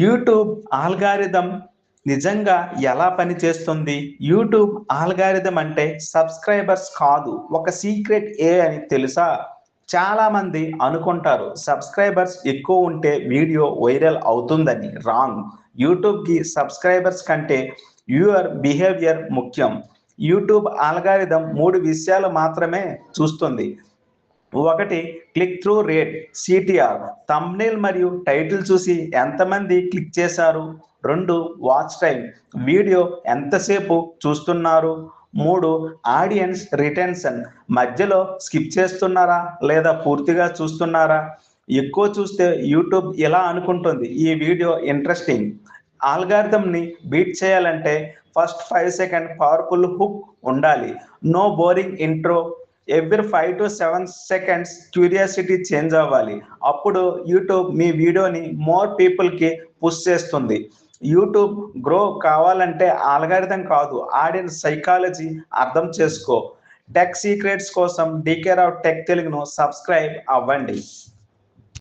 YouTube algorithm నిజంగా ఎలా పనిచేస్తుంది? యూట్యూబ్ ఆల్గారిథం అంటే సబ్స్క్రైబర్స్ కాదు, ఒక సీక్రెట్ అని తెలుసా? చాలా మంది అనుకుంటారు సబ్స్క్రైబర్స్ ఎక్కువ ఉంటే వీడియో వైరల్ అవుతుందని. రాంగ్. యూట్యూబ్కి సబ్స్క్రైబర్స్ కంటే యూర్ బిహేవియర్ ముఖ్యం. యూట్యూబ్ ఆల్గారిథం మూడు విషయాలు మాత్రమే చూస్తుంది. ఒకటి, click through rate CTR, thumbnail మరియు టైటిల్ చూసి ఎంతమంది క్లిక్ చేశారు. రెండు, వాచ్ టైం, వీడియో ఎంతసేపు చూస్తున్నారు. మూడు, ఆడియన్స్ రిటెన్షన్, మధ్యలో స్కిప్ చేస్తున్నారా లేదా పూర్తిగా చూస్తున్నారా. ఎక్కువ చూస్తే యూట్యూబ్ ఇలా అనుకుంటుంది, ఈ వీడియో ఇంట్రెస్టింగ్. ఆల్గారిథంని బీట్ చేయాలంటే ఫస్ట్ 5 సెకండ్ పవర్ఫుల్ హుక్ ఉండాలి. No boring intro. Every 5 to 7 seconds curiosity change అవ్వాలి. అప్పుడు యూట్యూబ్ మీ వీడియోని మోర్ పీపుల్కి పుష్ చేస్తుంది. యూట్యూబ్ గ్రో కావాలంటే ఆల్గారిథం కాదు, ఆడియన్స్ సైకాలజీ అర్థం చేసుకో. టెక్ సీక్రెట్స్ కోసం డీకే రావు టెక్ తెలుగును సబ్స్క్రైబ్ అవ్వండి.